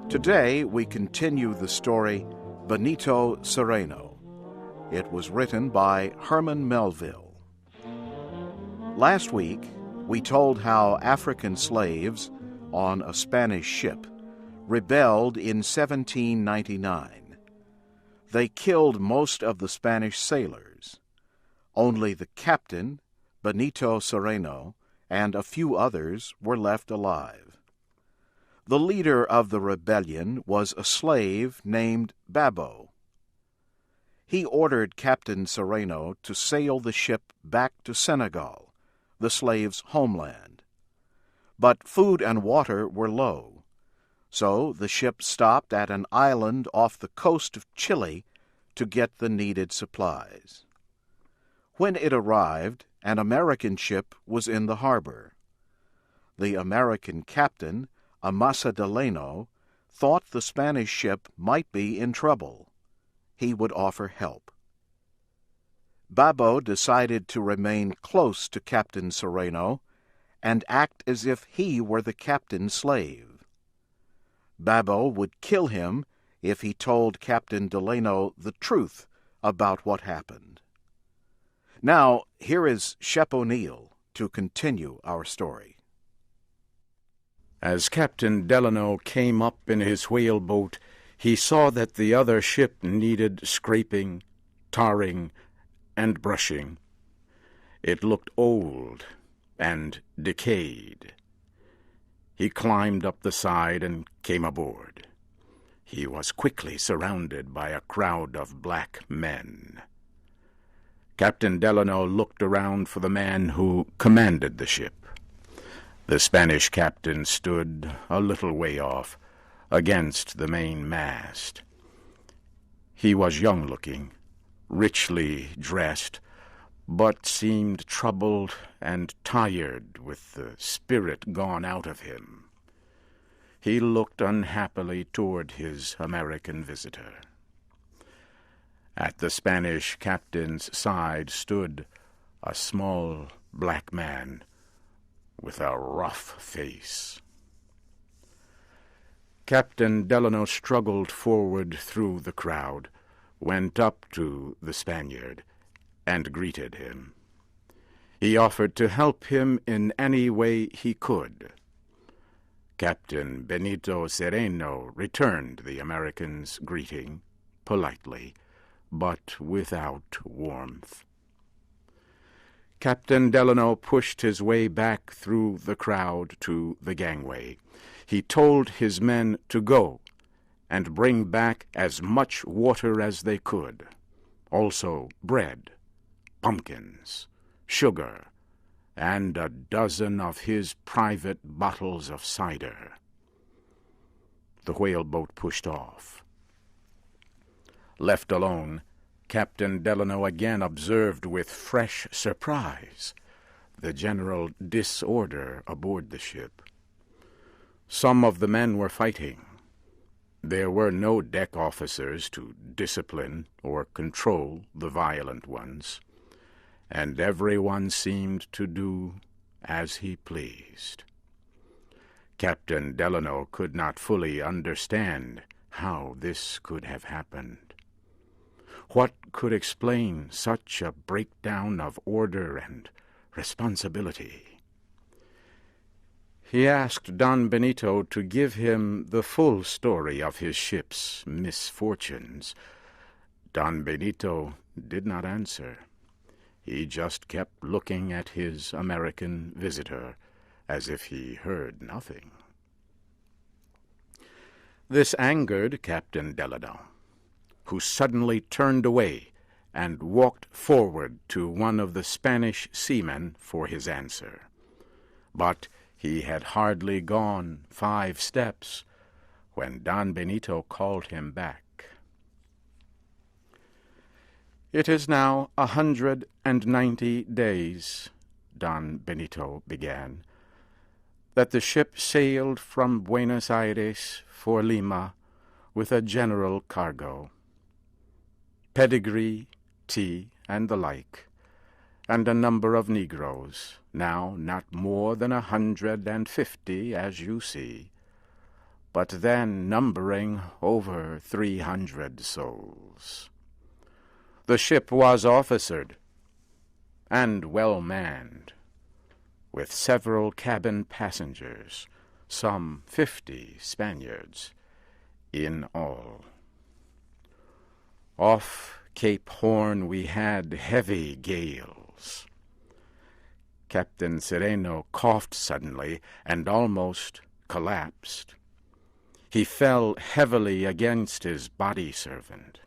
Today we continue the story Benito Sereno. It was written by Herman Melville. Last week we told how African slaves on a Spanish ship rebelled in 1799. They killed most of the Spanish sailors. Only the captain, Benito Sereno, and a few others were left alive. The leader of the rebellion was a slave named Babo. He ordered Captain Sereno to sail the ship back to Senegal, the slaves' homeland. But food and water were low, so the ship stopped at an island off the coast of Chile to get the needed supplies. When it arrived, an American ship was in the harbor. The American captain, Amasa Delano, thought the Spanish ship might be in trouble. He would offer help. Babo decided to remain close to Captain Sereno and act as if he were the captain's slave. Babo would kill him if he told Captain Delano the truth about what happened. Now, here is Shep O'Neill to continue our story. As Captain Delano came up in his whaleboat, he saw that the other ship needed scraping, tarring, and brushing. It looked old and decayed. He climbed up the side and came aboard. He was quickly surrounded by a crowd of black men. Captain Delano looked around for the man who commanded the ship. The Spanish captain stood a little way off, against the main mast. He was young-looking, richly dressed, but seemed troubled and tired with the spirit gone out of him. He looked unhappily toward his American visitor. At the Spanish captain's side stood a small black man with a rough face. Captain Delano struggled forward through the crowd, went up to the Spaniard, and greeted him. He offered to help him in any way he could. Captain Benito Sereno returned the American's greeting politely, but without warmth. Captain Delano pushed his way back through the crowd to the gangway. He told his men to go and bring back as much water as they could, also bread, pumpkins, sugar, and a dozen of his private bottles of cider. The whaleboat pushed off. Left alone, Captain Delano again observed with fresh surprise the general disorder aboard the ship. Some of the men were fighting. There were no deck officers to discipline or control the violent ones, and everyone seemed to do as he pleased. Captain Delano could not fully understand how this could have happened. What could explain such a breakdown of order and responsibility? He asked Don Benito to give him the full story of his ship's misfortunes. Don Benito did not answer. He just kept looking at his American visitor as if he heard nothing. This angered Captain Delano, who suddenly turned away and walked forward to one of the Spanish seamen for his answer. But he had hardly gone 5 steps when Don Benito called him back. "It is now 190 days," Don Benito began, "that the ship sailed from Buenos Aires for Lima with a general cargo. Pedigree, tea, and the like, and a number of Negroes, now not more than 150, as you see, but then numbering over 300 souls. The ship was officered and well manned, with several cabin passengers, some 50 Spaniards in all. Off Cape Horn we had heavy gales. Captain Sereno coughed suddenly and almost collapsed. He fell heavily against his body servant.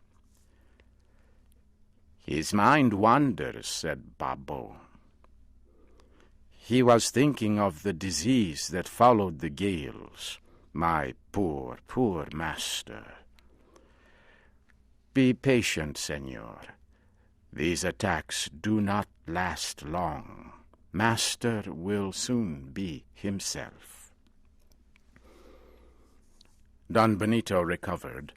"His mind wanders," said Babo. He was thinking of the disease that followed the gales. My poor, poor master. Be patient, senor. These attacks do not last long. Master will soon be himself. Don Benito recovered,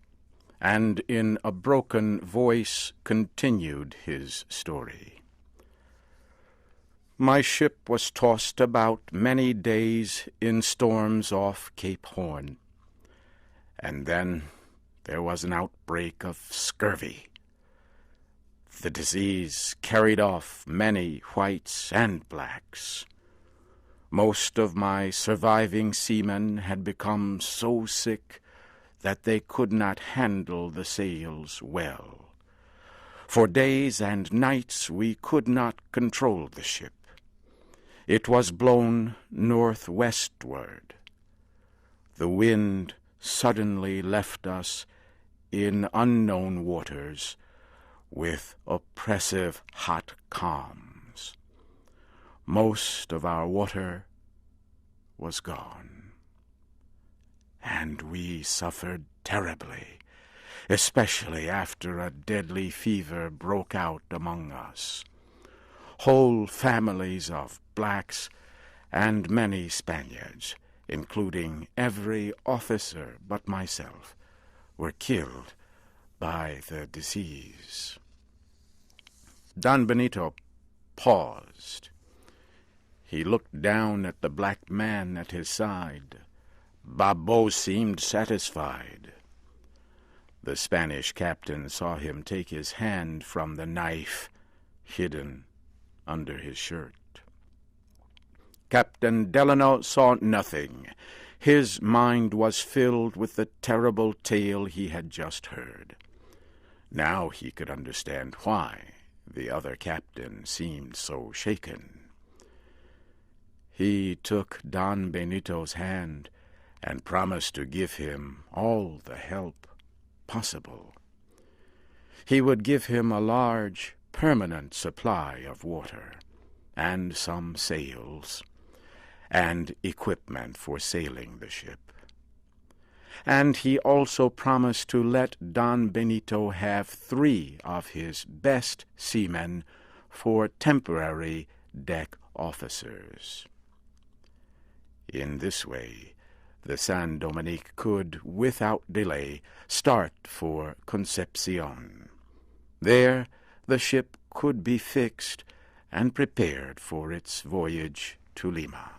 and in a broken voice continued his story. My ship was tossed about many days in storms off Cape Horn, and then there was an outbreak of scurvy. The disease carried off many whites and blacks. Most of my surviving seamen had become so sick that they could not handle the sails well. For days and nights we could not control the ship. It was blown northwestward. The wind suddenly left us in unknown waters with oppressive hot calms. Most of our water was gone, and we suffered terribly, especially after a deadly fever broke out among us. Whole families of blacks and many Spaniards, including every officer but myself, were killed by the disease. Don Benito paused. He looked down at the black man at his side. Babo seemed satisfied. The Spanish captain saw him take his hand from the knife hidden under his shirt. Captain Delano saw nothing. His mind was filled with the terrible tale he had just heard. Now he could understand why the other captain seemed so shaken. He took Don Benito's hand and promised to give him all the help possible. He would give him a large, permanent supply of water, and some sails, and equipment for sailing the ship. And he also promised to let Don Benito have 3 of his best seamen for temporary deck officers. In this way, the San Dominique could, without delay, start for Concepcion. There, the ship could be fixed and prepared for its voyage to Lima.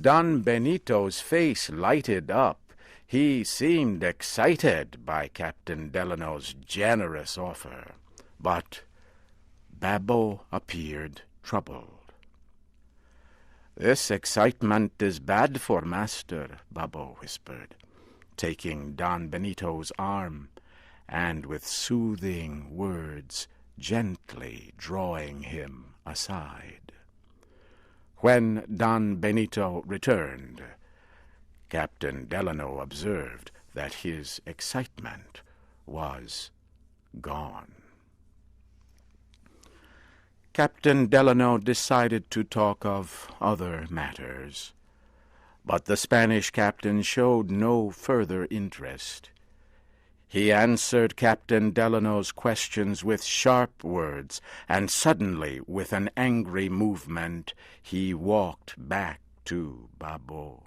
Don Benito's face lighted up. He seemed excited by Captain Delano's generous offer, but Babo appeared troubled. "This excitement is bad for master," Babo whispered, taking Don Benito's arm and with soothing words gently drawing him aside. When Don Benito returned, Captain Delano observed that his excitement was gone. Captain Delano decided to talk of other matters, but the Spanish captain showed no further interest. He answered Captain Delano's questions with sharp words, and suddenly, with an angry movement, he walked back to Babo.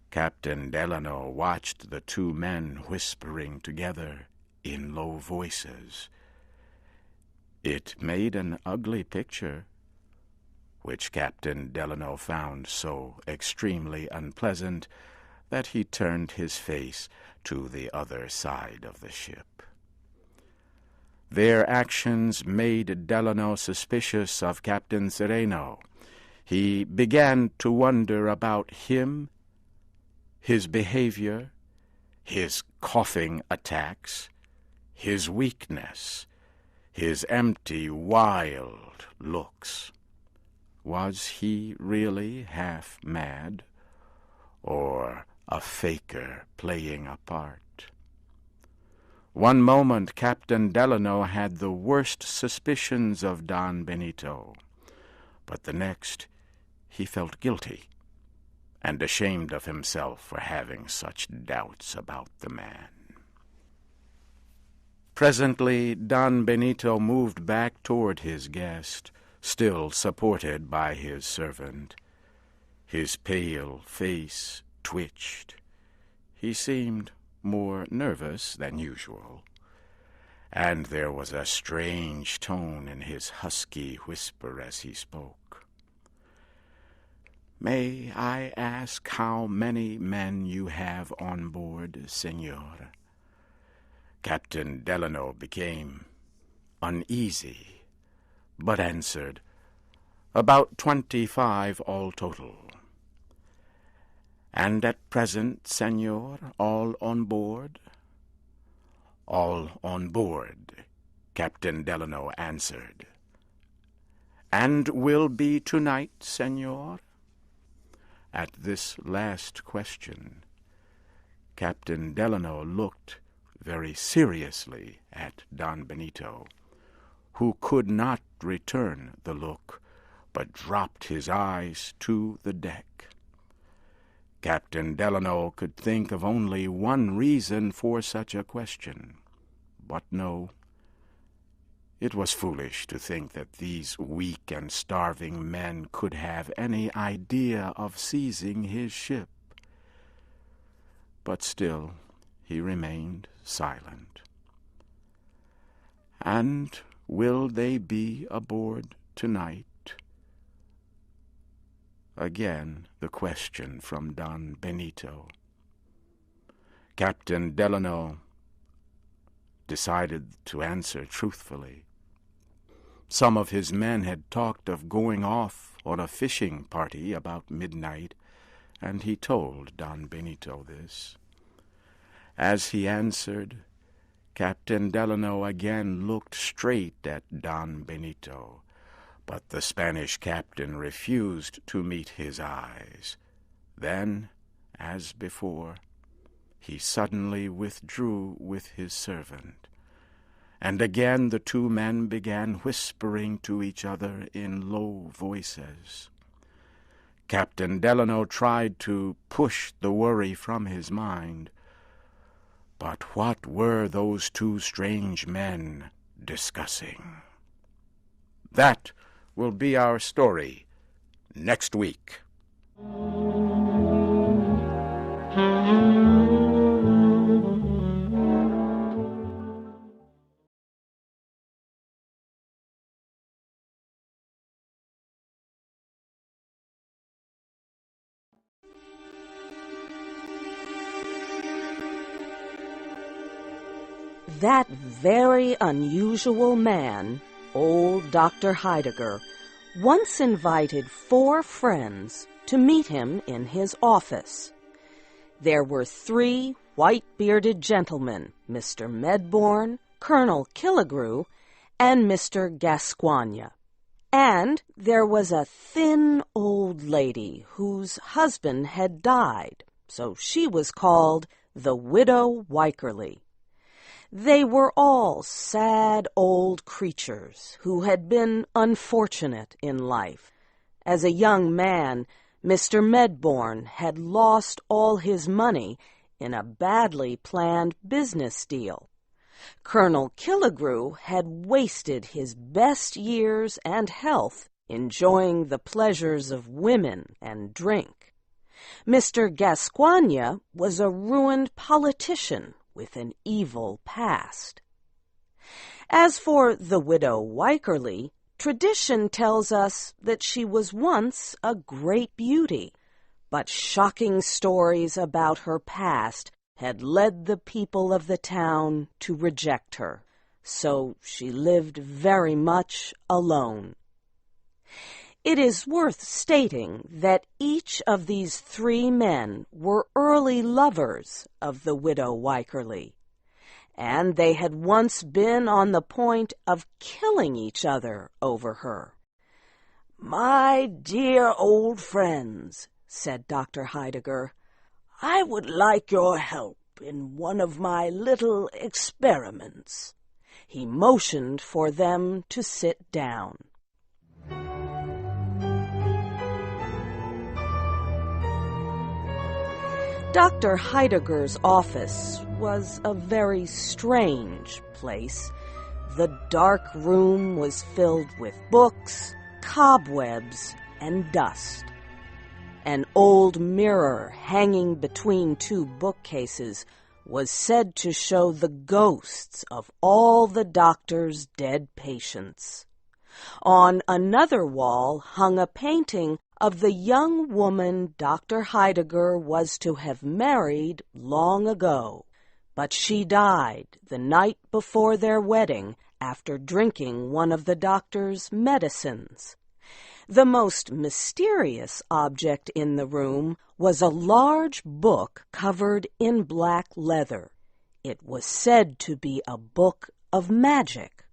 Captain Delano watched the 2 men whispering together in low voices. It made an ugly picture. which Captain Delano found so extremely unpleasant that he turned his face to the other side of the ship. Their actions made Delano suspicious of Captain Sereno. He began to wonder about him, his behavior, his coughing attacks, his weakness, his empty, wild looks. Was he really half mad, or a faker playing a part? One moment Captain Delano had the worst suspicions of Don Benito, but the next he felt guilty and ashamed of himself for having such doubts about the man. Presently Don Benito moved back toward his guest, still supported by his servant. His pale face twitched. He seemed more nervous than usual, and there was a strange tone in his husky whisper as he spoke. "May I ask how many men you have on board, Senor?" Captain Delano became uneasy, but answered, "About 25 all total." "And at present, Senor, all on board?" "All on board," Captain Delano answered. "And will be tonight, Senor?" At this last question, Captain Delano looked very seriously at Don Benito, who could not return the look, but dropped his eyes to the deck. Captain Delano could think of only one reason for such a question. But no, it was foolish to think that these weak and starving men could have any idea of seizing his ship. But still he remained silent. "And will they be aboard tonight?" Again the question from Don Benito. Captain Delano decided to answer truthfully. Some of his men had talked of going off on a fishing party about midnight, and he told Don Benito this. As he answered, Captain Delano again looked straight at Don Benito, but the Spanish captain refused to meet his eyes. Then, as before, he suddenly withdrew with his servant, and again the two men began whispering to each other in low voices. Captain Delano tried to push the worry from his mind, but what were those two strange men discussing? That will be our story next week. That very unusual man, old Dr. Heidegger, once invited 4 friends to meet him in his office. There were 3 white-bearded gentlemen, Mr. Medbourne, Colonel Killigrew, and Mr. Gascoigne. And there was a thin old lady whose husband had died, so she was called the Widow Wycherly. They were all sad old creatures who had been unfortunate in life. As a young man, Mr. Medbourne had lost all his money in a badly planned business deal. Colonel Killigrew had wasted his best years and health enjoying the pleasures of women and drink. Mr. Gascoigne was a ruined politician with an evil past. As for the Widow Wycherly, Tradition tells us that she was once a great beauty, but shocking stories about her past had led the people of the town to reject her, so she lived very much alone. It is worth stating that each of these 3 men were early lovers of the widow Wycherly, and they had once been on the point of killing each other over her. "My dear old friends," said Dr. Heidegger, "I would like your help in one of my little experiments." He motioned for them to sit down. Dr. Heidegger's office was a very strange place. The dark room was filled with books, cobwebs, and dust. An old mirror hanging between 2 bookcases was said to show the ghosts of all the doctor's dead patients. On another wall hung a painting of the young woman Dr. Heidegger was to have married long ago, but she died the night before their wedding after drinking one of the doctor's medicines. The most mysterious object in the room was a large book covered in black leather. It was said to be a book of magic.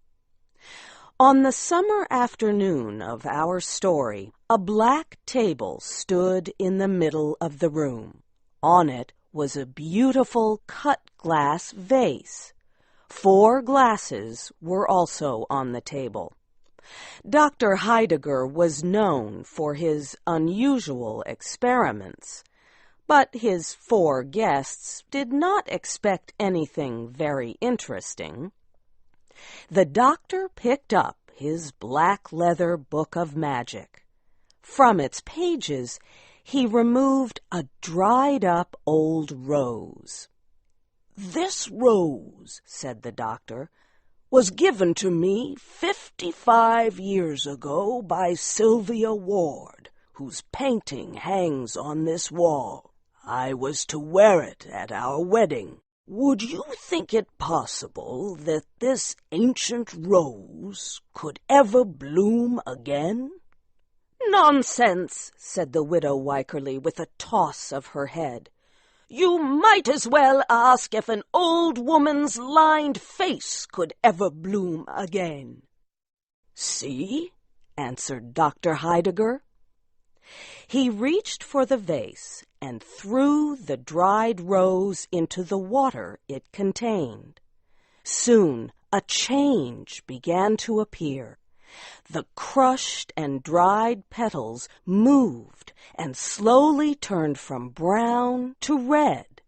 On the summer afternoon of our story, a black table stood in the middle of the room. On it was a beautiful cut-glass vase. 4 glasses were also on the table. Dr. Heidegger was known for his unusual experiments, but his 4 guests did not expect anything very interesting. The doctor picked up his black leather book of magic. From its pages, he removed a dried-up old rose. "This rose," said the doctor, "was given to me 55 years ago by Sylvia Ward, whose painting hangs on this wall. I was to wear it at our wedding. Would you think it possible that this ancient rose could ever bloom again?" "Nonsense," said the widow Wycherly with a toss of her head. "You might as well ask if an old woman's lined face could ever bloom again." "See," answered Dr. Heidegger. He reached for the vase and threw the dried rose into the water it contained. Soon a change began to appear. The crushed and dried petals moved and slowly turned from brown to red,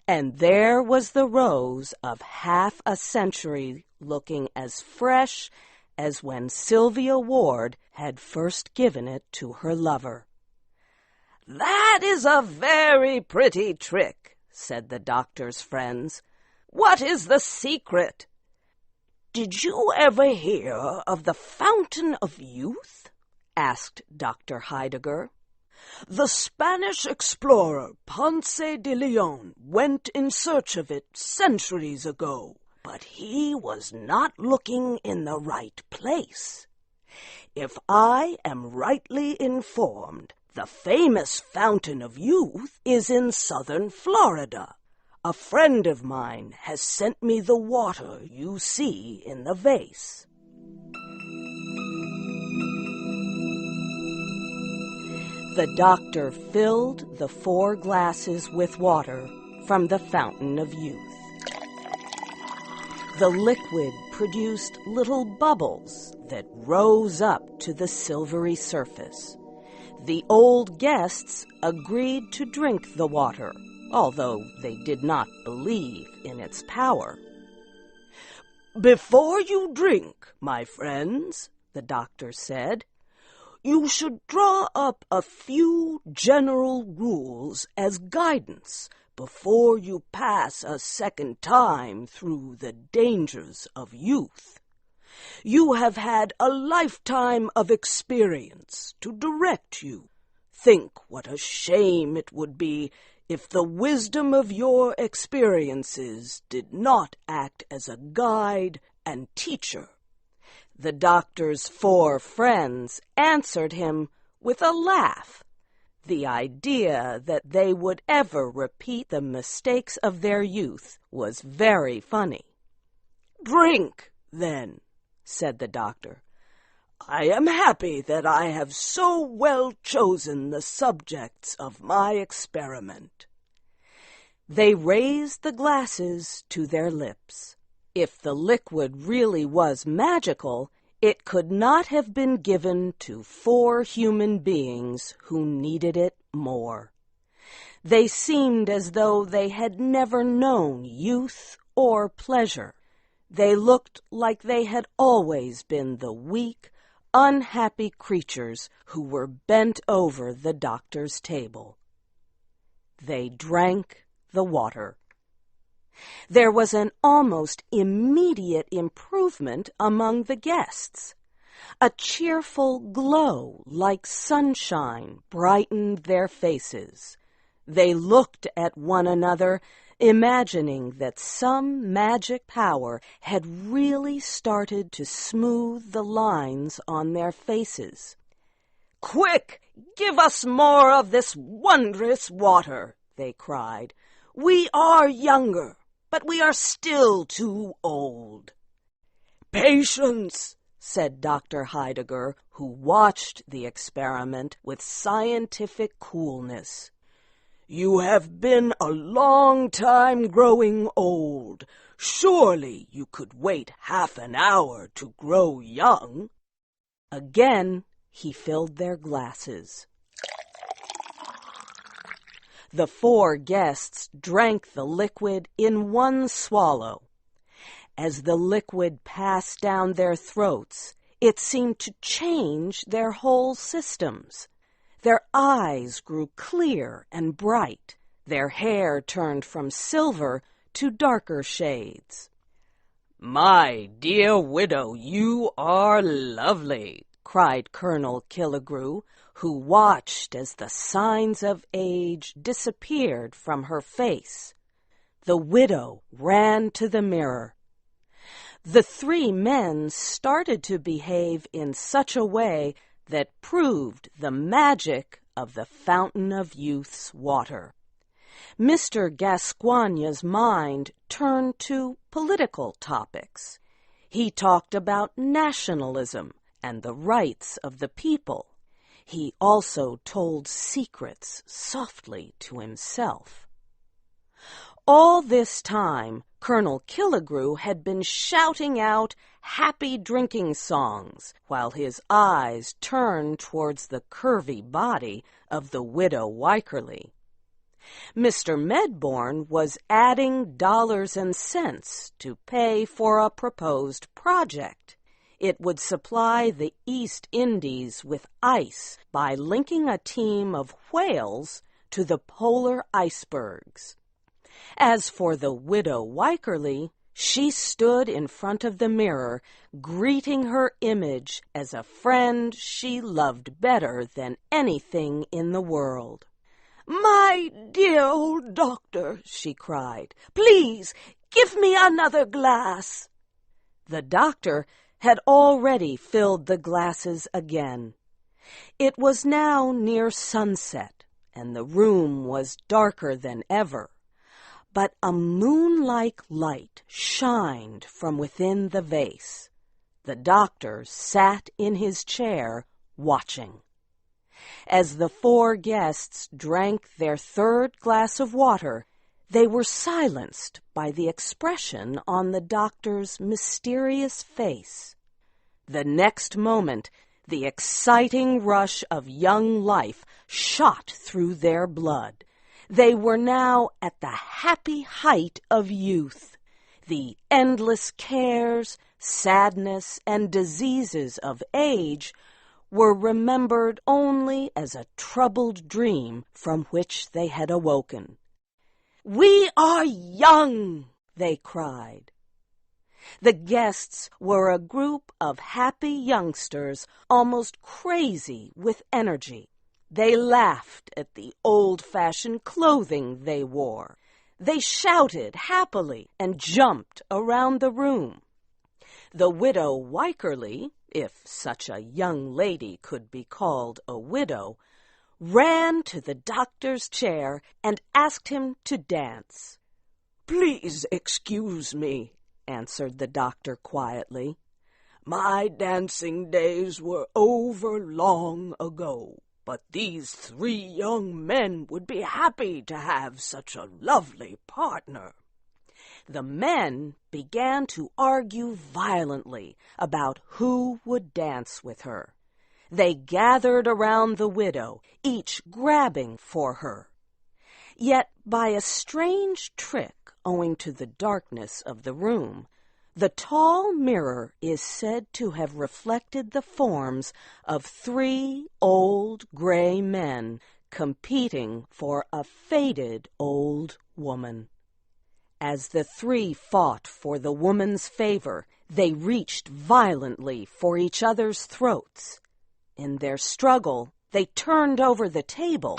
and there was the rose of half a century looking as fresh as when Sylvia Ward had first given it to her lover. "That is a very pretty trick," said the doctor's friends. "What is the secret?" "Did you ever hear of the Fountain of Youth?" asked Dr. Heidegger. "The Spanish explorer Ponce de Leon went in search of it centuries ago, but he was not looking in the right place. If I am rightly informed, the famous Fountain of Youth is in southern Florida. A friend of mine has sent me the water you see in the vase." The doctor filled the 4 glasses with water from the Fountain of Youth. The liquid produced little bubbles that rose up to the silvery surface. The old guests agreed to drink the water, although they did not believe in its power. "Before you drink, my friends," the doctor said, "you should draw up a few general rules as guidance before you pass a second time through the dangers of youth. You have had a lifetime of experience to direct you. Think what a shame it would be if the wisdom of your experiences did not act as a guide and teacher." The doctor's 4 friends answered him with a laugh. The idea that they would ever repeat the mistakes of their youth was very funny. "Drink, then," said the doctor. "I am happy that I have so well chosen the subjects of my experiment." They raised the glasses to their lips. If the liquid really was magical, it could not have been given to 4 human beings who needed it more. They seemed as though they had never known youth or pleasure. They looked like they had always been the weak, unhappy creatures who were bent over the doctor's table. They drank the water. There was an almost immediate improvement among the guests. A cheerful glow like sunshine brightened their faces. They looked at one another, imagining that some magic power had really started to smooth the lines on their faces. "Quick, give us more of this wondrous water," they cried. "We are younger, but we are still too old." "Patience," said Dr. Heidegger, who watched the experiment with scientific coolness. "You have been a long time growing old. Surely you could wait half an hour to grow young." Again he filled their glasses. The 4 guests drank the liquid in one swallow. As the liquid passed down their throats, it seemed to change their whole systems. Their eyes grew clear and bright. Their hair turned from silver to darker shades. "My dear widow, you are lovely," cried Colonel Killigrew, who watched as the signs of age disappeared from her face. The widow ran to the mirror. The 3 men started to behave in such a way that proved the magic of the Fountain of Youth's water. Mr. Gascoigne's mind turned to political topics. He talked about nationalism and the rights of the people. He also told secrets softly to himself. All this time, Colonel Killigrew had been shouting out happy drinking songs while his eyes turned towards the curvy body of the widow Wycherly. Mr. Medbourne was adding dollars and cents to pay for a proposed project. It would supply the East Indies with ice by linking a team of whales to the polar icebergs. As for the widow Wycherly, she stood in front of the mirror, greeting her image as a friend she loved better than anything in the world. "My dear old doctor," she cried, "please give me another glass." The doctor had already filled the glasses again. It was now near sunset, and the room was darker than ever. But a moon-like light shined from within the vase. The doctor sat in his chair, watching. As the 4 guests drank their 3rd glass of water, they were silenced by the expression on the doctor's mysterious face. The next moment, the exciting rush of young life shot through their blood. They were now at the happy height of youth. The endless cares, sadness, and diseases of age were remembered only as a troubled dream from which they had awoken. "We are young!" they cried. The guests were a group of happy youngsters, almost crazy with energy. They laughed at the old-fashioned clothing they wore. They shouted happily and jumped around the room. The widow Wykerly, if such a young lady could be called a widow, ran to the doctor's chair and asked him to dance. "Please excuse me," answered the doctor quietly. "My dancing days were over long ago, but these 3 young men would be happy to have such a lovely partner." The men began to argue violently about who would dance with her. They gathered around the widow, each grabbing for her. Yet by a strange trick, owing to the darkness of the room, the tall mirror is said to have reflected the forms of 3 old gray men competing for a faded old woman. As the 3 fought for the woman's favor, they reached violently for each other's throats. In their struggle, they turned over the table.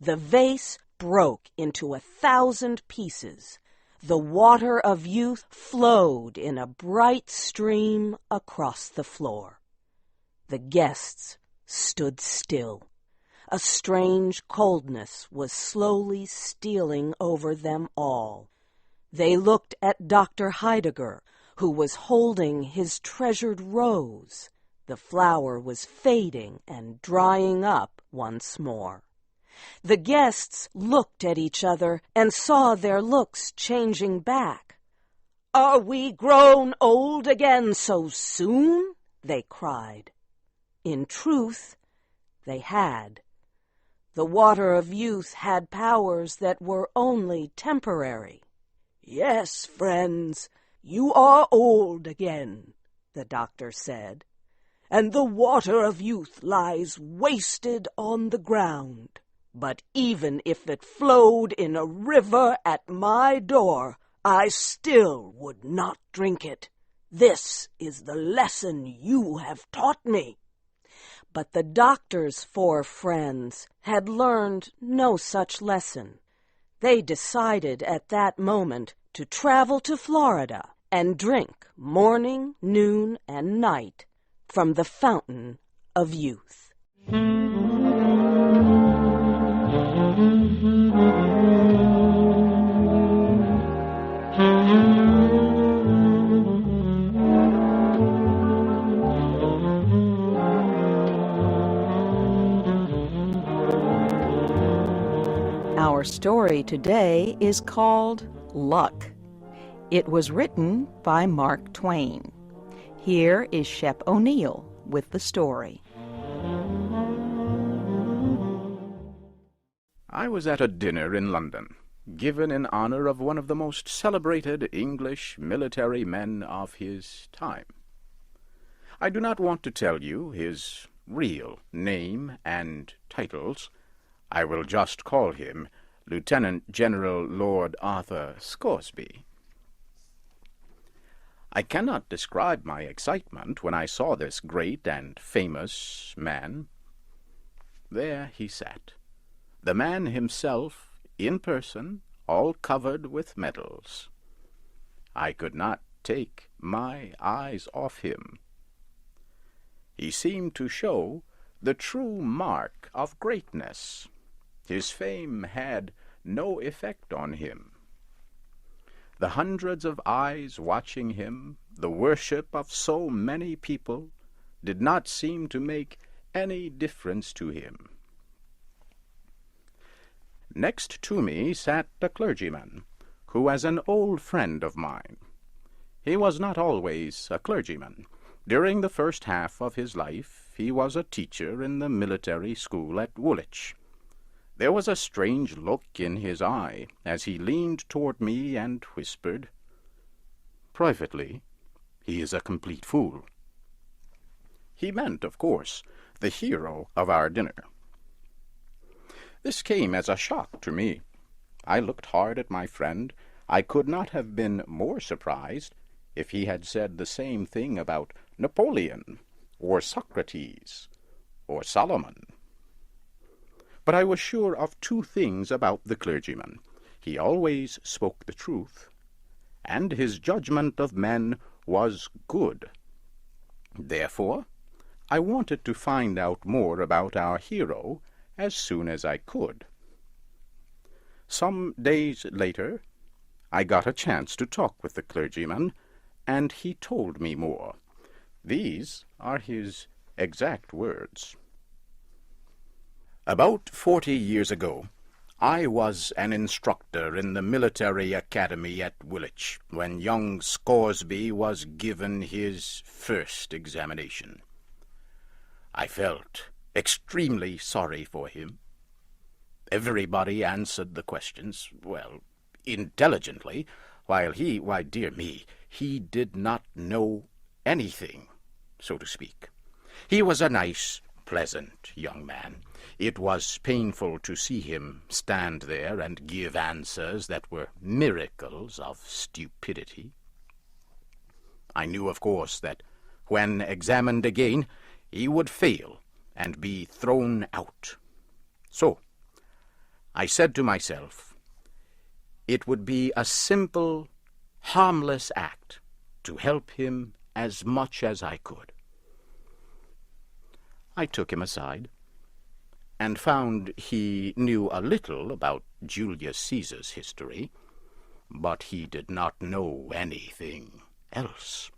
The vase broke into 1,000 pieces. The water of youth flowed in a bright stream across the floor. The guests stood still. A strange coldness was slowly stealing over them all. They looked at Dr. Heidegger, who was holding his treasured rose. The flower was fading and drying up once more. The guests looked at each other and saw their looks changing back. "Are we grown old again so soon?" they cried. In truth, they had. The water of youth had powers that were only temporary. "Yes, friends, you are old again," the doctor said, "and the water of youth lies wasted on the ground. But even if it flowed in a river at my door, I still would not drink it. This is the lesson you have taught me." But the doctor's 4 friends had learned no such lesson. They decided at that moment to travel to Florida and drink morning, noon, and night from the fountain of youth. Our story today is called Luck. It was written by Mark Twain. Here is Shep O'Neill with the story. I was at a dinner in London, given in honor of one of the most celebrated English military men of his time. I do not want to tell you his real name and titles. I will just call him Lieutenant General Lord Arthur Scoresby. I cannot describe my excitement when I saw this great and famous man. There he sat, the man himself, in person, all covered with medals. I could not take my eyes off him. He seemed to show the true mark of greatness. His fame had no effect on him. The hundreds of eyes watching him, the worship of so many people, did not seem to make any difference to him. Next to me sat a clergyman, who was an old friend of mine. He was not always a clergyman. During the first half of his life, he was a teacher in the military school at Woolwich. There was a strange look in his eye as he leaned toward me and whispered, "Privately, he is a complete fool." He meant, of course, the hero of our dinner. This came as a shock to me. I looked hard at my friend. I could not have been more surprised if he had said the same thing about Napoleon, or Socrates, or Solomon. But I was sure of two things about the clergyman. He always spoke the truth, and his judgment of men was good. Therefore, I wanted to find out more about our hero as soon as I could. Some days later, I got a chance to talk with the clergyman, and he told me more. These are his exact words. About 40 years ago, I was an instructor in the military academy at Woolwich when young Scoresby was given his first examination. I felt extremely sorry for him. Everybody answered the questions, well, intelligently, while he, why, dear me, he did not know anything, so to speak. He was a nice, pleasant young man. It was painful to see him stand there and give answers that were miracles of stupidity. I knew, of course, that when examined again, he would fail and be thrown out. So, I said to myself, it would be a simple, harmless act to help him as much as I could. I took him aside and found he knew a little about Julius Caesar's history, but he did not know anything else.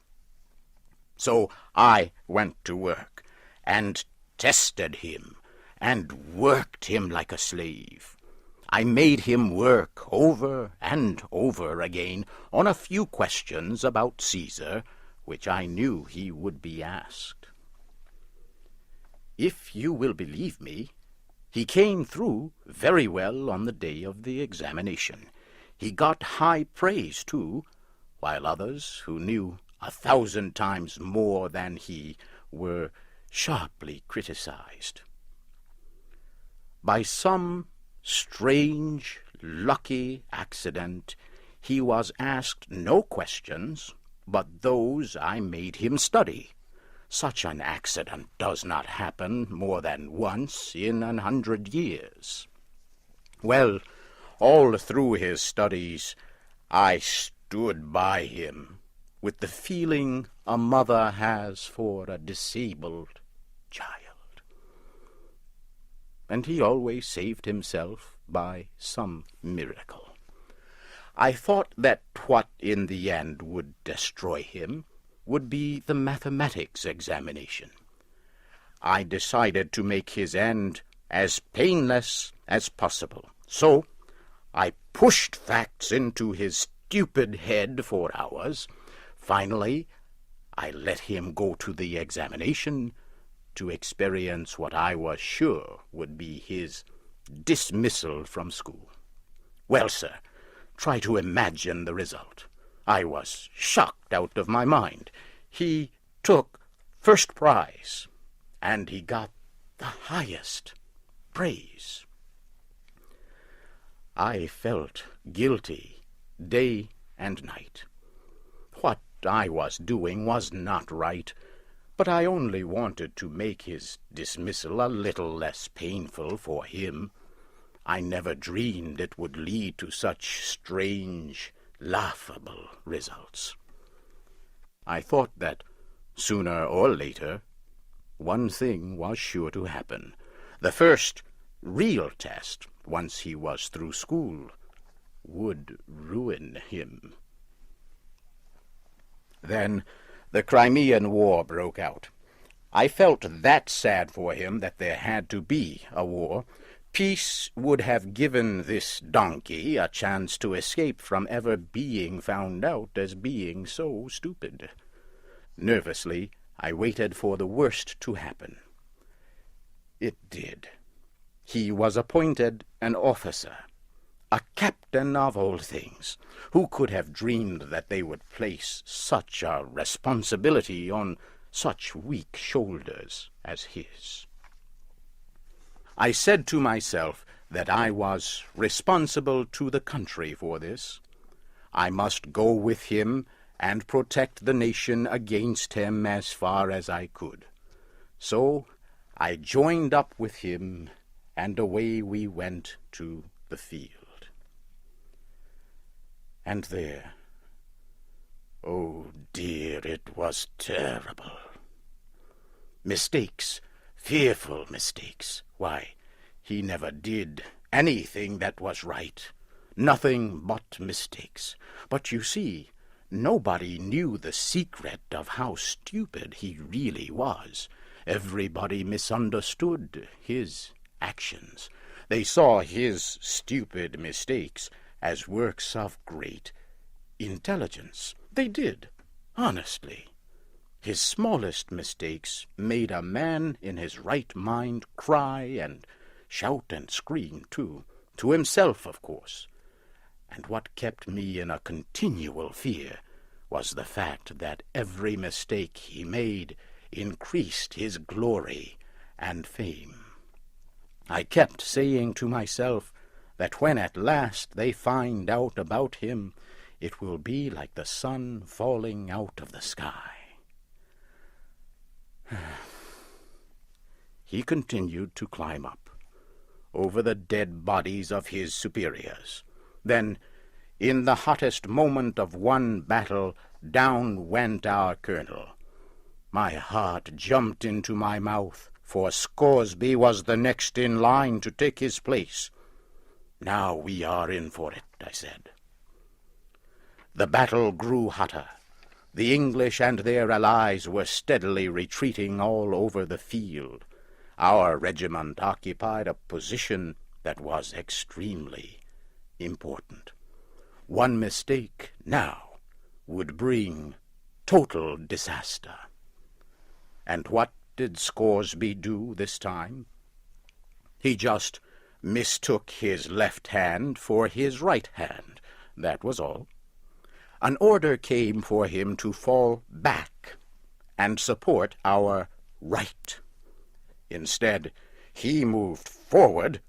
So I went to work and tested him and worked him like a slave. I made him work over and over again on a few questions about Caesar, which I knew he would be asked. If you will believe me, he came through very well on the day of the examination. He got high praise, too, while others, who knew 1,000 times more than he, were sharply criticized. By some strange, lucky accident, he was asked no questions but those I made him study. Such an accident does not happen more than once in 100 years. Well, all through his studies, I stood by him with the feeling a mother has for a disabled child. And he always saved himself by some miracle. I thought that what in the end would destroy him would be the mathematics examination. I decided to make his end as painless as possible. So I pushed facts into his stupid head for hours. Finally, I let him go to the examination to experience what I was sure would be his dismissal from school. Well, sir, try to imagine the result. I was shocked out of my mind. He took first prize, and he got the highest praise. I felt guilty day and night. What I was doing was not right, but I only wanted to make his dismissal a little less painful for him. I never dreamed it would lead to such strange, laughable results. I thought that sooner or later one thing was sure to happen. The first real test, once he was through school, would ruin him. Then the Crimean War broke out. I felt that sad for him that there had to be a war. Peace would have given this donkey a chance to escape from ever being found out as being so stupid. Nervously, I waited for the worst to happen. It did. He was appointed an officer, a captain of all things. Who could have dreamed that they would place such a responsibility on such weak shoulders as his? I said to myself that I was responsible to the country for this. I must go with him and protect the nation against him as far as I could. So I joined up with him, and away we went to the field. And there, oh dear, it was terrible. Mistakes, fearful mistakes. Why, he never did anything that was right. Nothing but mistakes. But you see, nobody knew the secret of how stupid he really was. Everybody misunderstood his actions. They saw his stupid mistakes as works of great intelligence. They did, honestly. His smallest mistakes made a man in his right mind cry and shout and scream, too, to himself, of course. And what kept me in a continual fear was the fact that every mistake he made increased his glory and fame. I kept saying to myself that when at last they find out about him, it will be like the sun falling out of the sky. He continued to climb up, over the dead bodies of his superiors. Then, in the hottest moment of one battle, down went our colonel. My heart jumped into my mouth, for Scoresby was the next in line to take his place. Now we are in for it, I said. The battle grew hotter. The English and their allies were steadily retreating all over the field. Our regiment occupied a position that was extremely important. One mistake now would bring total disaster. And what did Scoresby do this time? He just mistook his left hand for his right hand. That was all. An order came for him to fall back and support our right. Instead, he moved forward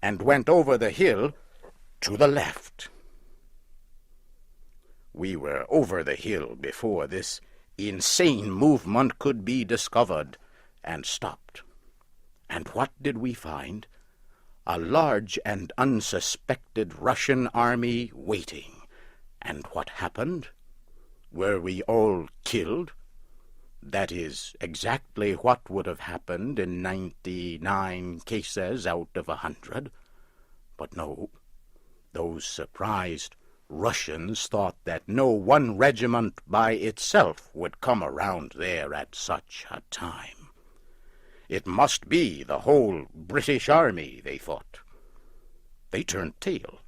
and went over the hill to the left. We were over the hill before this insane movement could be discovered and stopped. And what did we find? A large and unsuspected Russian army waiting. And what happened? Were we all killed? That is exactly what would have happened in 99 cases out of 100. But no, those surprised Russians thought that no one regiment by itself would come around there at such a time. It must be the whole British army, they thought. They turned tail.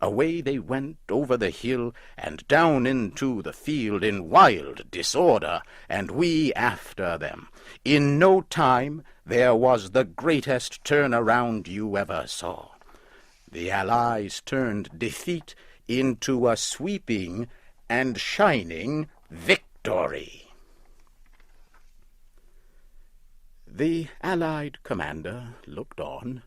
Away they went over the hill and down into the field in wild disorder, and we after them. In no time there was the greatest turnaround you ever saw. The Allies turned defeat into a sweeping and shining victory. The Allied commander looked on,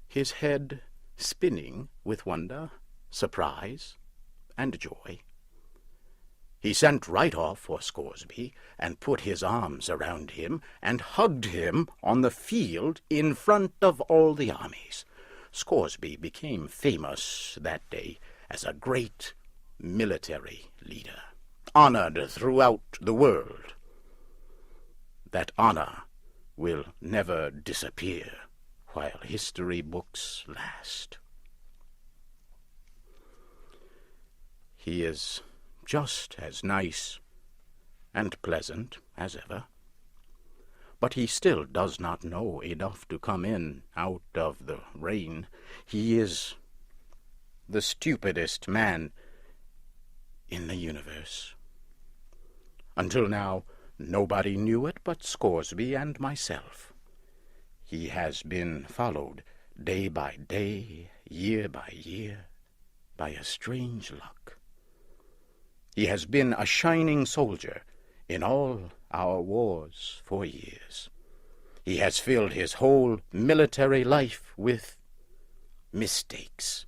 his head spinning with wonder, surprise, and joy. He sent right off for Scoresby and put his arms around him and hugged him on the field in front of all the armies. Scoresby became famous that day as a great military leader, honored throughout the world. That honor will never disappear while history books last. He is just as nice and pleasant as ever, but he still does not know enough to come in out of the rain. He is the stupidest man in the universe. Until now, nobody knew it but Scoresby and myself. He has been followed day by day, year by year, by a strange luck. He has been a shining soldier in all our wars for years. He has filled his whole military life with mistakes,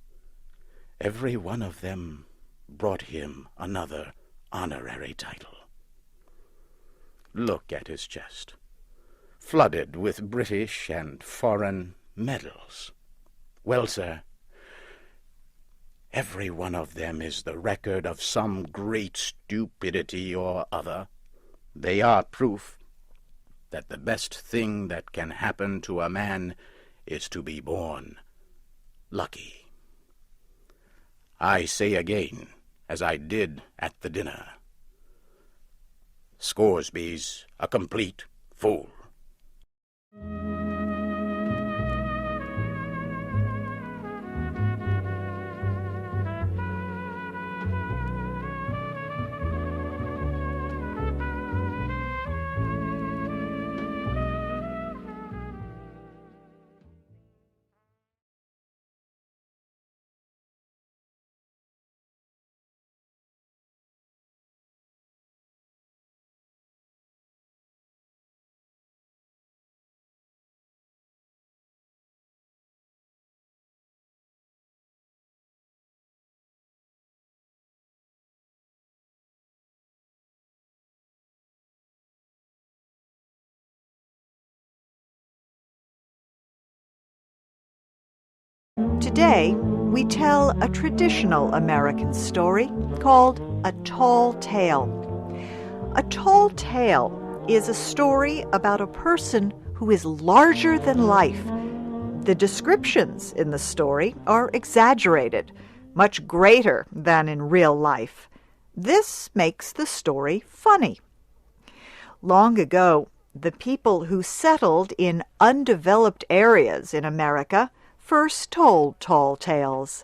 every one of them brought him another honorary title. Look at his chest, flooded with British and foreign medals. Well, sir, every one of them is the record of some great stupidity or other. They are proof that the best thing that can happen to a man is to be born lucky. I say again, as I did at the dinner, Scoresby's a complete fool. Today, we tell a traditional American story called A Tall Tale. A tall tale is a story about a person who is larger than life. The descriptions in the story are exaggerated, much greater than in real life. This makes the story funny. Long ago, the people who settled in undeveloped areas in America first told tall tales.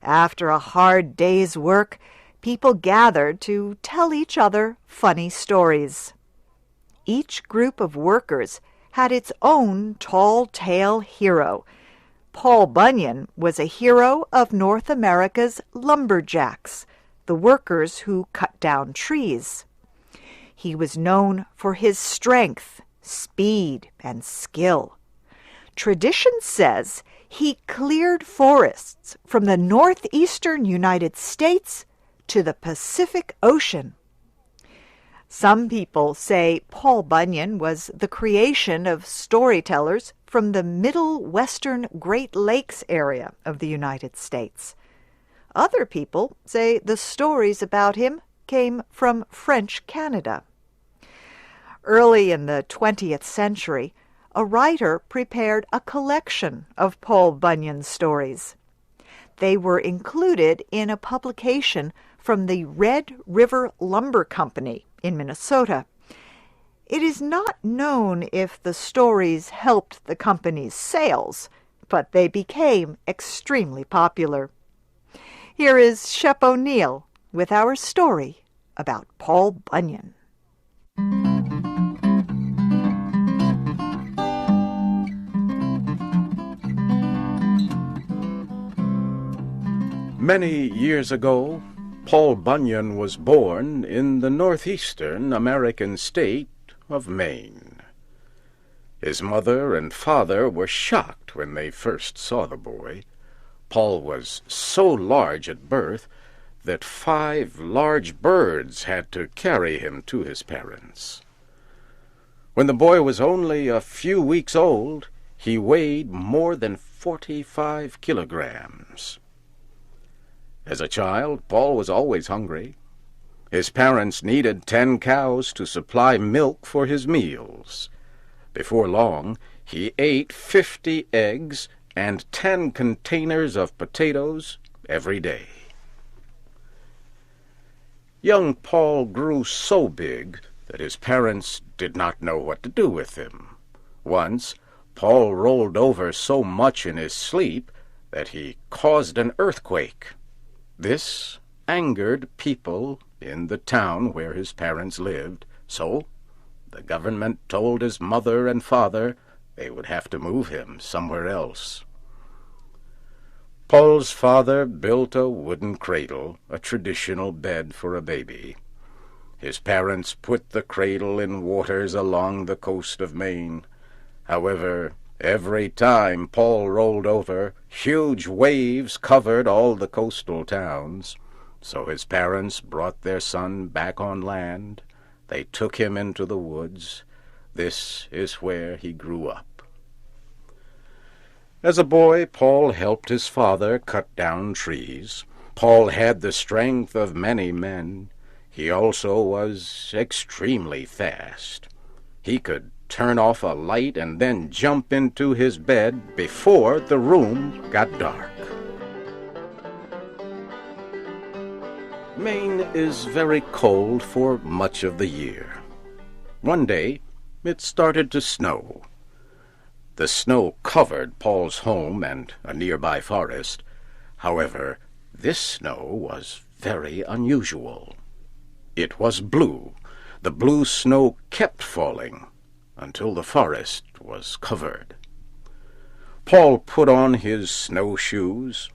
After a hard day's work, people gathered to tell each other funny stories. Each group of workers had its own tall tale hero. Paul Bunyan was a hero of North America's lumberjacks, the workers who cut down trees. He was known for his strength, speed, and skill. Tradition says he cleared forests from the northeastern United States to the Pacific Ocean. Some people say Paul Bunyan was the creation of storytellers from the middle western Great Lakes area of the United States. Other people say the stories about him came from French Canada. Early in the 20th century, a writer prepared a collection of Paul Bunyan's stories. They were included in a publication from the Red River Lumber Company in Minnesota. It is not known if the stories helped the company's sales, but they became extremely popular. Here is Shep O'Neill with our story about Paul Bunyan. Many years ago, Paul Bunyan was born in the northeastern American state of Maine. His mother and father were shocked when they first saw the boy. Paul was so large at birth that 5 large birds had to carry him to his parents. When the boy was only a few weeks old, he weighed more than 45 kilograms. As a child, Paul was always hungry. His parents needed 10 cows to supply milk for his meals. Before long, he ate 50 eggs and 10 containers of potatoes every day. Young Paul grew so big that his parents did not know what to do with him. Once, Paul rolled over so much in his sleep that he caused an earthquake. This angered people in the town where his parents lived, so the government told his mother and father they would have to move him somewhere else. Paul's father built a wooden cradle, a traditional bed for a baby. His parents put the cradle in waters along the coast of Maine. However, every time Paul rolled over, huge waves covered all the coastal towns. So his parents brought their son back on land. They took him into the woods. This is where he grew up. As a boy, Paul helped his father cut down trees. Paul had the strength of many men. He also was extremely fast. He could turn off a light and then jump into his bed before the room got dark. Maine is very cold for much of the year. One day, it started to snow. The snow covered Paul's home and a nearby forest. However, this snow was very unusual. It was blue. The blue snow kept falling until the forest was covered. Paul put on his snowshoes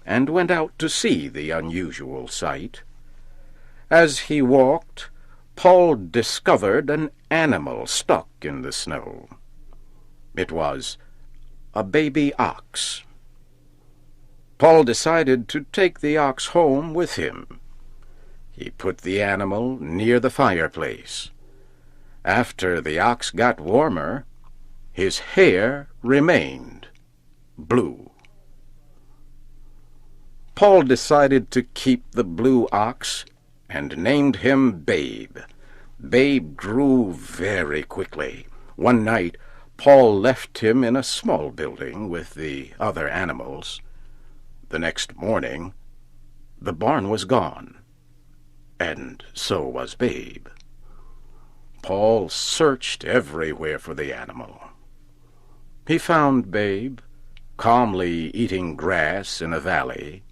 and went out to see the unusual sight. As he walked, Paul discovered an animal stuck in the snow. It was a baby ox. Paul decided to take the ox home with him. He put the animal near the fireplace. After the ox got warmer, his hair remained blue. Paul decided to keep the blue ox and named him Babe. Babe grew very quickly. One night, Paul left him in a small building with the other animals. The next morning, the barn was gone, and so was Babe. Paul searched everywhere for the animal. He found Babe calmly eating grass in a valley,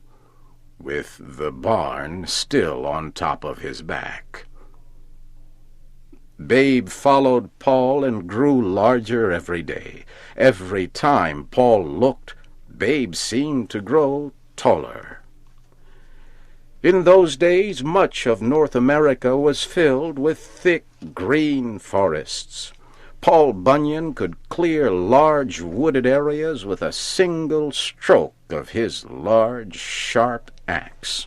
with the barn still on top of his back. Babe followed Paul and grew larger every day. Every time Paul looked, Babe seemed to grow taller. In those days, much of North America was filled with thick green forests. Paul Bunyan could clear large wooded areas with a single stroke of his large, sharp axe.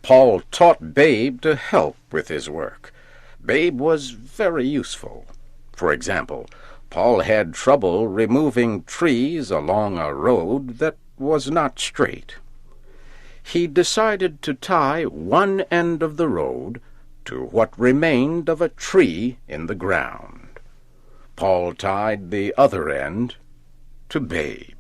Paul taught Babe to help with his work. Babe was very useful. For example, Paul had trouble removing trees along a road that was not straight. He decided to tie one end of the road to what remained of a tree in the ground. Paul tied the other end to Babe.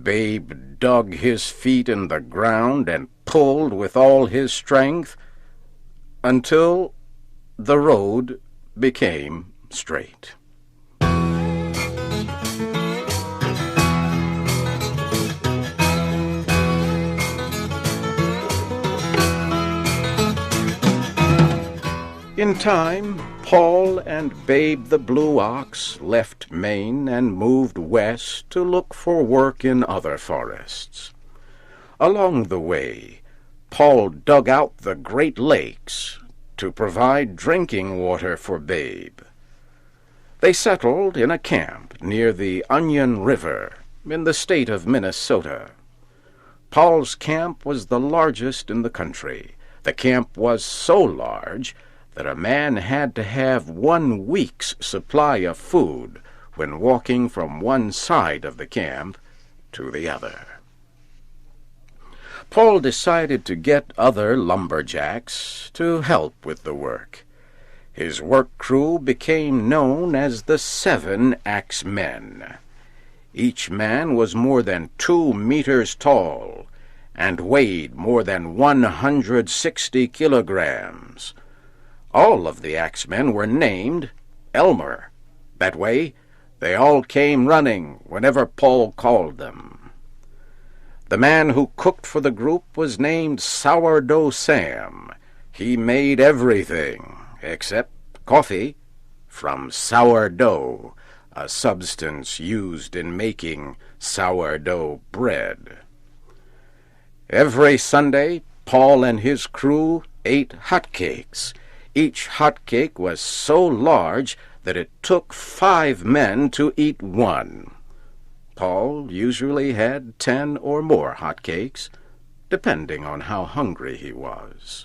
Babe dug his feet in the ground and pulled with all his strength until the road became straight. In time, Paul and Babe the Blue Ox left Maine and moved west to look for work in other forests. Along the way, Paul dug out the Great Lakes to provide drinking water for Babe. They settled in a camp near the Onion River in the state of Minnesota. Paul's camp was the largest in the country. The camp was so large that a man had to have 1 week's supply of food when walking from one side of the camp to the other. Paul decided to get other lumberjacks to help with the work. His work crew became known as the 7 Axe Men. Each man was more than 2 meters tall and weighed more than 160 kilograms. All of the axemen were named Elmer. That way, they all came running whenever Paul called them. The man who cooked for the group was named Sourdough Sam. He made everything, except coffee, from sourdough, a substance used in making sourdough bread. Every Sunday, Paul and his crew ate hotcakes. Each hotcake was so large that it took 5 men to eat one. Paul usually had 10 or more hotcakes, depending on how hungry he was.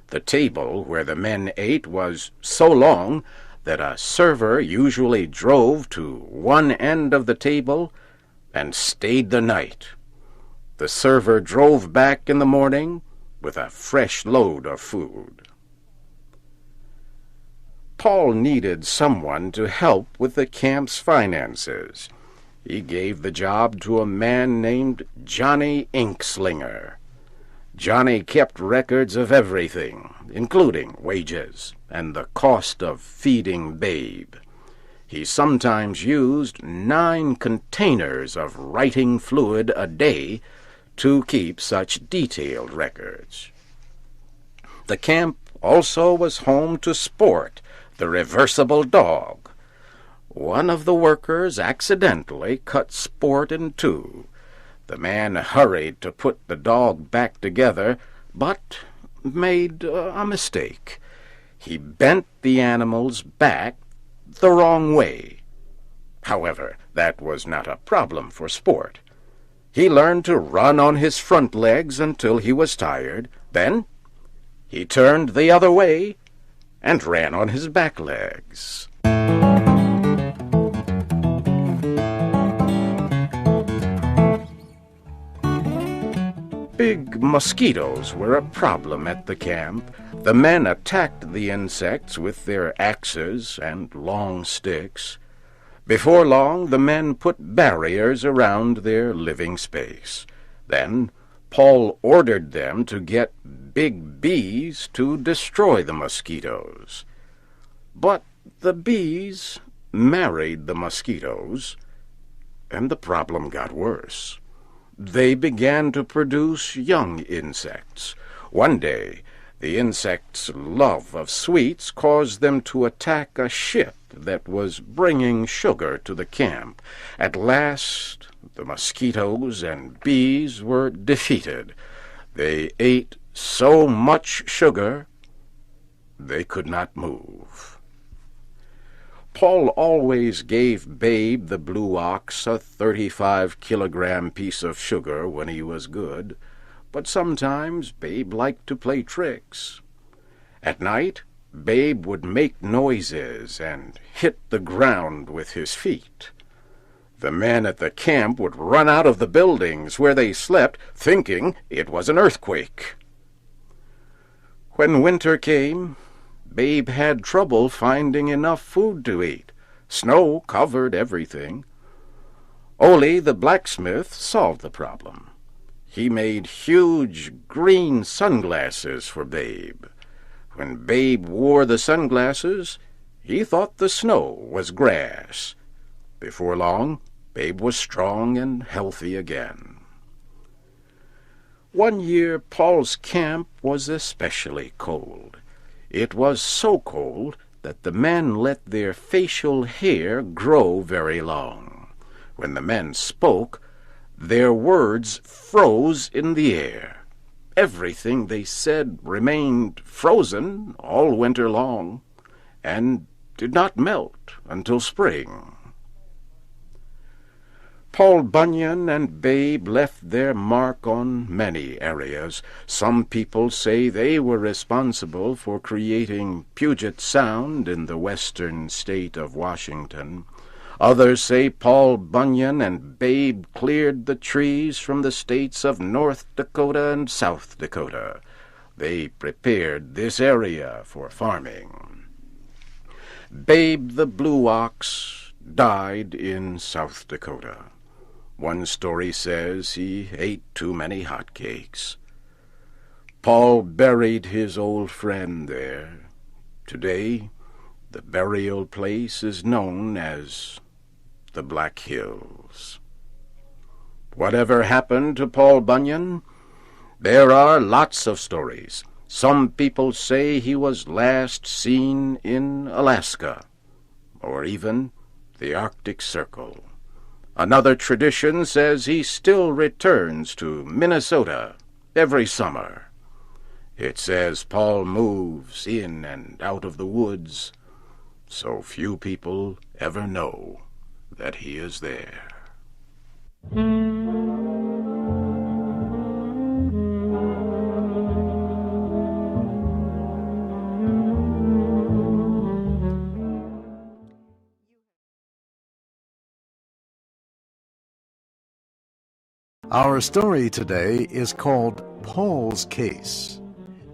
The table where the men ate was so long that a server usually drove to one end of the table and stayed the night. The server drove back in the morning with a fresh load of food. Paul needed someone to help with the camp's finances. He gave the job to a man named Johnny Inkslinger. Johnny kept records of everything, including wages and the cost of feeding Babe. He sometimes used 9 containers of writing fluid a day to keep such detailed records. The camp also was home to Sport, the reversible dog. One of the workers accidentally cut Sport in two. The man hurried to put the dog back together, but made a mistake. He bent the animal's back the wrong way. However, that was not a problem for Sport. He learned to run on his front legs until he was tired. Then he turned the other way and ran on his back legs. Big mosquitoes were a problem at the camp. The men attacked the insects with their axes and long sticks. Before long, the men put barriers around their living space. Then Paul ordered them to get big bees to destroy the mosquitoes. But the bees married the mosquitoes, and the problem got worse. They began to produce young insects. One day, the insects' love of sweets caused them to attack a ship that was bringing sugar to the camp. At last, the mosquitoes and bees were defeated. They ate so much sugar, they could not move. Paul always gave Babe the blue ox a 35-kilogram piece of sugar when he was good, but sometimes Babe liked to play tricks. At night, Babe would make noises and hit the ground with his feet. The men at the camp would run out of the buildings where they slept, thinking it was an earthquake. When winter came, Babe had trouble finding enough food to eat. Snow covered everything. Ole, the blacksmith, solved the problem. He made huge green sunglasses for Babe. When Babe wore the sunglasses, he thought the snow was grass. Before long, Babe was strong and healthy again. One year, Paul's camp was especially cold. It was so cold that the men let their facial hair grow very long. When the men spoke, their words froze in the air. Everything they said remained frozen all winter long, and did not melt until spring. Paul Bunyan and Babe left their mark on many areas. Some people say they were responsible for creating Puget Sound in the western state of Washington. Others say Paul Bunyan and Babe cleared the trees from the states of North Dakota and South Dakota. They prepared this area for farming. Babe the blue ox died in South Dakota. One story says he ate too many hotcakes. Paul buried his old friend there. Today, the burial place is known as the Black Hills. Whatever happened to Paul Bunyan? There are lots of stories. Some people say he was last seen in Alaska, or even the Arctic Circle. Another tradition says he still returns to Minnesota every summer. It says Paul moves in and out of the woods, so few people ever know that he is there. Our story today is called Paul's Case.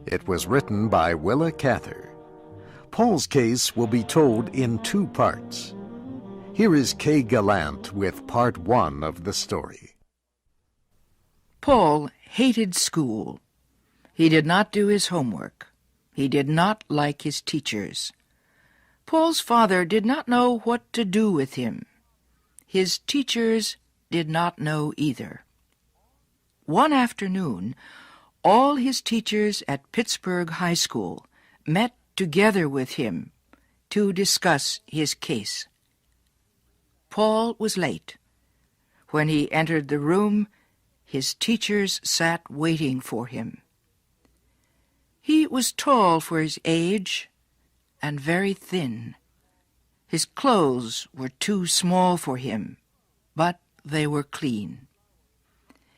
It was written by Willa Cather. Paul's case will be told in 2 parts. Here is Kay Gallant with part 1 of the story. Paul hated school. He did not do his homework. He did not like his teachers. Paul's father did not know what to do with him. His teachers did not know either. One afternoon, all his teachers at Pittsburgh High School met together with him to discuss his case. Paul was late. When he entered the room, his teachers sat waiting for him. He was tall for his age and very thin. His clothes were too small for him, but they were clean.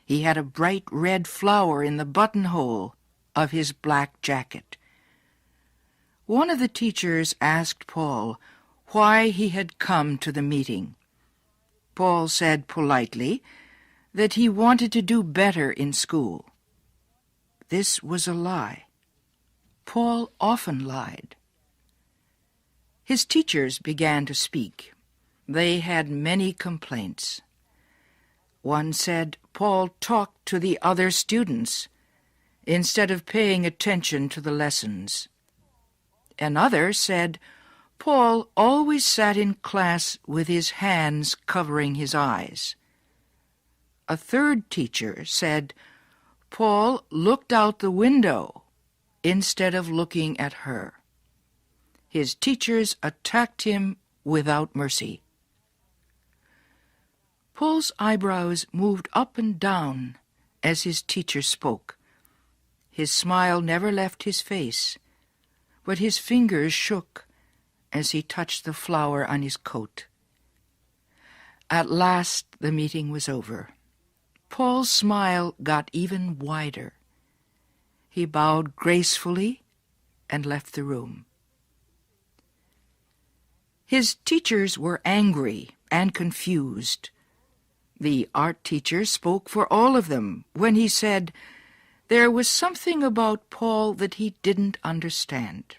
He had a bright red flower in the buttonhole of his black jacket. One of the teachers asked Paul why he had come to the meeting. Paul said politely that he wanted to do better in school. This was a lie. Paul often lied. His teachers began to speak. They had many complaints. One said Paul talked to the other students instead of paying attention to the lessons. Another said Paul always sat in class with his hands covering his eyes. A third teacher said Paul looked out the window instead of looking at her. His teachers attacked him without mercy. Paul's eyebrows moved up and down as his teacher spoke. His smile never left his face, but his fingers shook as he touched the flower on his coat. At last the meeting was over. Paul's smile got even wider. He bowed gracefully and left the room. His teachers were angry and confused. The art teacher spoke for all of them when he said there was something about Paul that he didn't understand.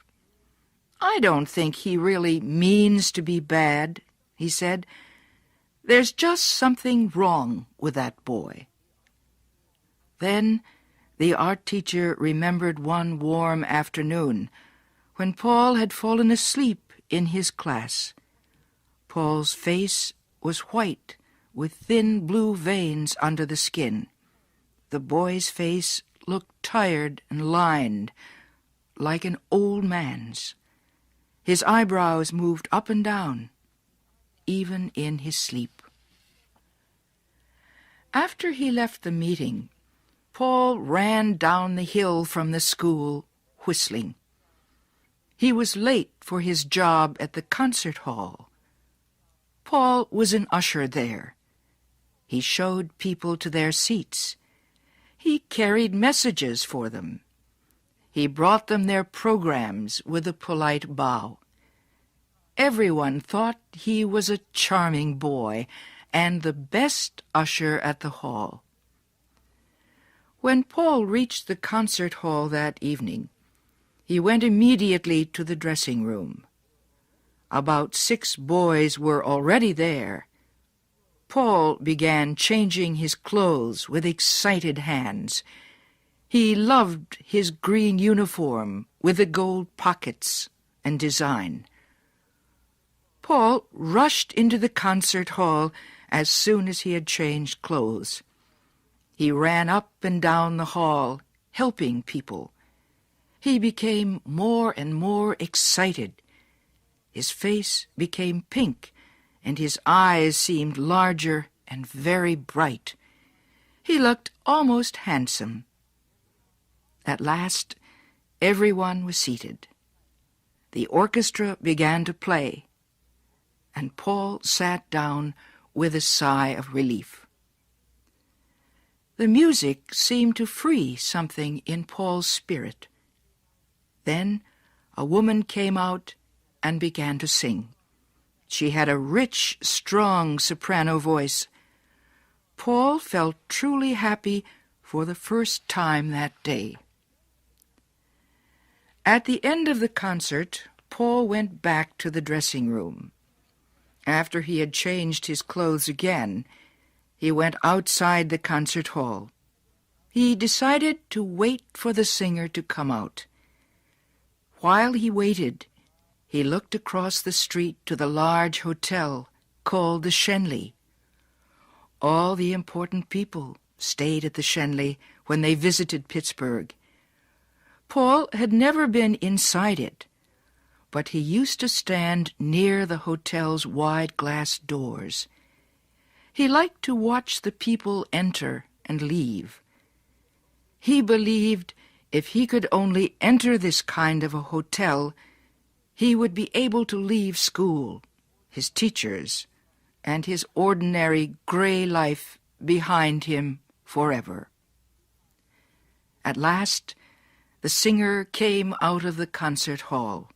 "I don't think he really means to be bad," he said. "There's just something wrong with that boy." Then the art teacher remembered one warm afternoon when Paul had fallen asleep in his class. Paul's face was white with thin blue veins under the skin. The boy's face looked tired and lined, like an old man's. His eyebrows moved up and down, even in his sleep. After he left the meeting, Paul ran down the hill from the school, whistling. He was late for his job at the concert hall. Paul was an usher there. He showed people to their seats. He carried messages for them. He brought them their programs with a polite bow. Everyone thought he was a charming boy and the best usher at the hall. When Paul reached the concert hall that evening, he went immediately to the dressing room. About 6 boys were already there. Paul began changing his clothes with excited hands. He loved his green uniform with the gold pockets and design. Paul rushed into the concert hall as soon as he had changed clothes. He ran up and down the hall, helping people. He became more and more excited. His face became pink, and his eyes seemed larger and very bright. He looked almost handsome. At last, everyone was seated. The orchestra began to play, and Paul sat down with a sigh of relief. The music seemed to free something in Paul's spirit. Then a woman came out and began to sing. She had a rich, strong soprano voice. Paul felt truly happy for the first time that day. At the end of the concert, Paul went back to the dressing room. After he had changed his clothes again, he went outside the concert hall. He decided to wait for the singer to come out. While he waited, he looked across the street to the large hotel called the Schenley. All the important people stayed at the Schenley when they visited Pittsburgh. Paul had never been inside it, but he used to stand near the hotel's wide glass doors. He liked to watch the people enter and leave. He believed if he could only enter this kind of a hotel, he would be able to leave school, his teachers, and his ordinary gray life behind him forever. At last, the singer came out of the concert hall.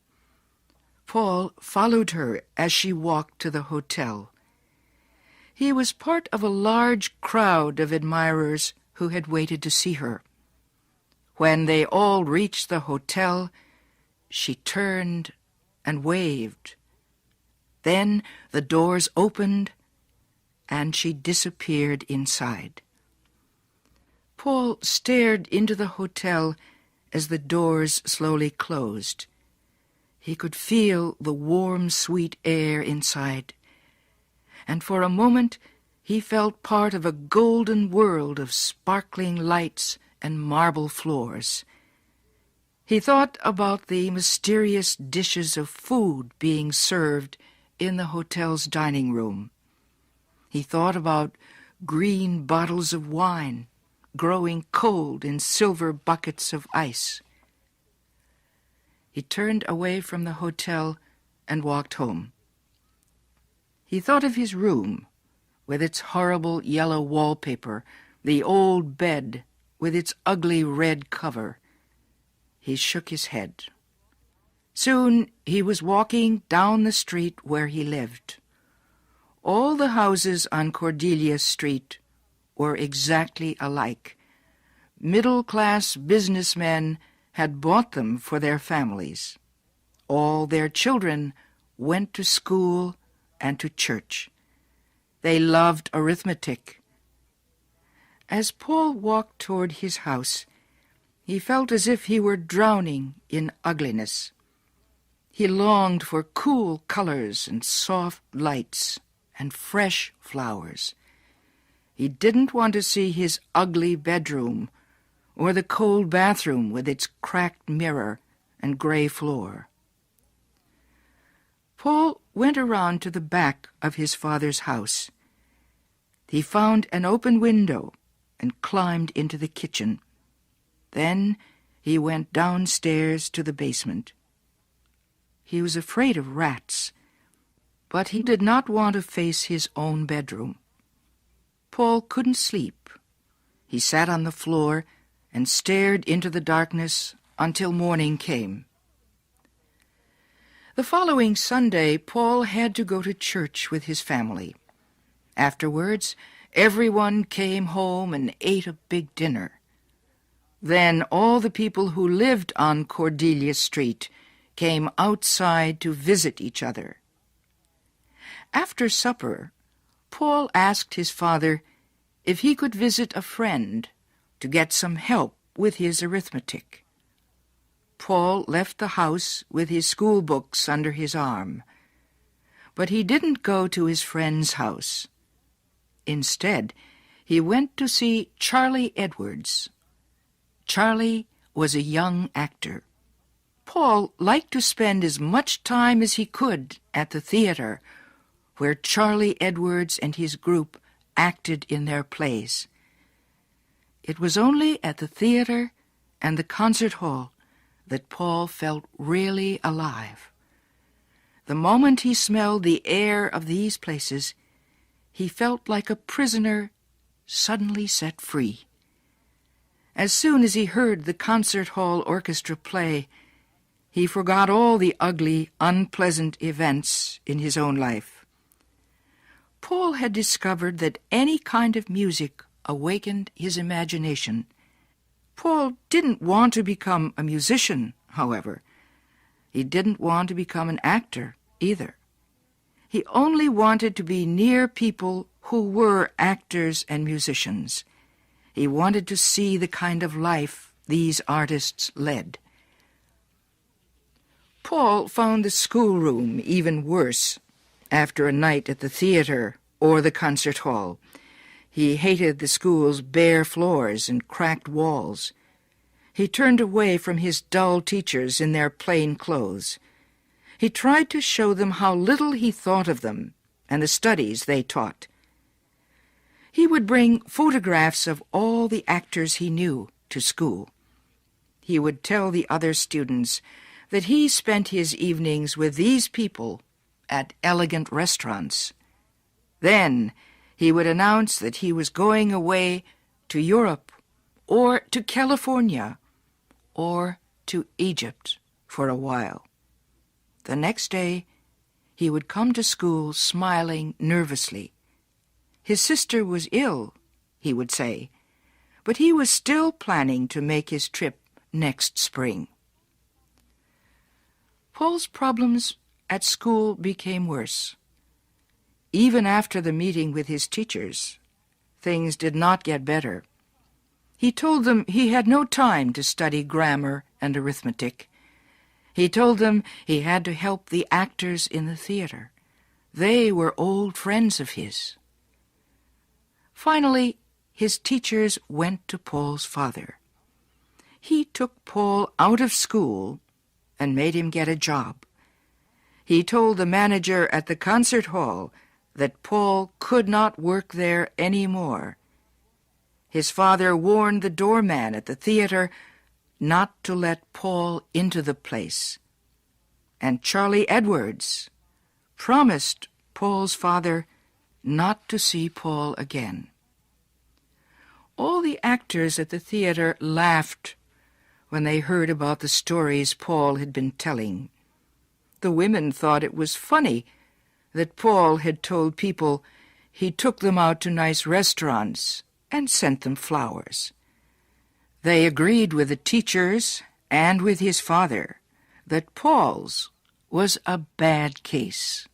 Paul followed her as she walked to the hotel. He was part of a large crowd of admirers who had waited to see her. When they all reached the hotel, she turned and waved. Then the doors opened, and she disappeared inside. Paul stared into the hotel as the doors slowly closed. He could feel the warm, sweet air inside, and for a moment he felt part of a golden world of sparkling lights and marble floors. He thought about the mysterious dishes of food being served in the hotel's dining room. He thought about green bottles of wine growing cold in silver buckets of ice. He turned away from the hotel and walked home. He thought of his room, with its horrible yellow wallpaper, the old bed with its ugly red cover. He shook his head. Soon he was walking down the street where he lived. All the houses on Cordelia Street were exactly alike. Middle-class businessmen had bought them for their families. All their children went to school and to church. They loved arithmetic. As Paul walked toward his house, he felt as if he were drowning in ugliness. He longed for cool colors and soft lights and fresh flowers. He didn't want to see his ugly bedroom or the cold bathroom with its cracked mirror and gray floor. Paul went around to the back of his father's house. He found an open window and climbed into the kitchen. Then he went downstairs to the basement. He was afraid of rats, but he did not want to face his own bedroom. Paul couldn't sleep. He sat on the floor and stared into the darkness until morning came. The following Sunday, Paul had to go to church with his family. Afterwards, everyone came home and ate a big dinner. Then all the people who lived on Cordelia Street came outside to visit each other. After supper, Paul asked his father if he could visit a friend to get some help with his arithmetic. Paul left the house with his school books under his arm, but he didn't go to his friend's house. Instead, he went to see Charlie Edwards. Charlie was a young actor. Paul liked to spend as much time as he could at the theater, where Charlie Edwards and his group acted in their plays. It was only at the theater and the concert hall that Paul felt really alive. The moment he smelled the air of these places, he felt like a prisoner suddenly set free. As soon as he heard the concert hall orchestra play, he forgot all the ugly, unpleasant events in his own life. Paul had discovered that any kind of music awakened his imagination. Paul didn't want to become a musician, however. He didn't want to become an actor either. He only wanted to be near people who were actors and musicians. He wanted to see the kind of life these artists led. Paul found the schoolroom even worse after a night at the theater or the concert hall. He hated the school's bare floors and cracked walls. He turned away from his dull teachers in their plain clothes. He tried to show them how little he thought of them and the studies they taught. He would bring photographs of all the actors he knew to school. He would tell the other students that he spent his evenings with these people at elegant restaurants. Then he would announce that he was going away to Europe or to California or to Egypt for a while. The next day he would come to school smiling nervously. His sister was ill, he would say, but he was still planning to make his trip next spring. Paul's problems at school became worse. Even after the meeting with his teachers, things did not get better. He told them he had no time to study grammar and arithmetic. He told them he had to help the actors in the theater. They were old friends of his. Finally, his teachers went to Paul's father. He took Paul out of school and made him get a job. He told the manager at the concert hall that Paul could not work there any more. His father warned the doorman at the theater not to let Paul into the place. And Charlie Edwards promised Paul's father not to see Paul again. All the actors at the theater laughed when they heard about the stories Paul had been telling. The women thought it was funny that Paul had told people he took them out to nice restaurants and sent them flowers. They agreed with the teachers and with his father that Paul's was a bad case.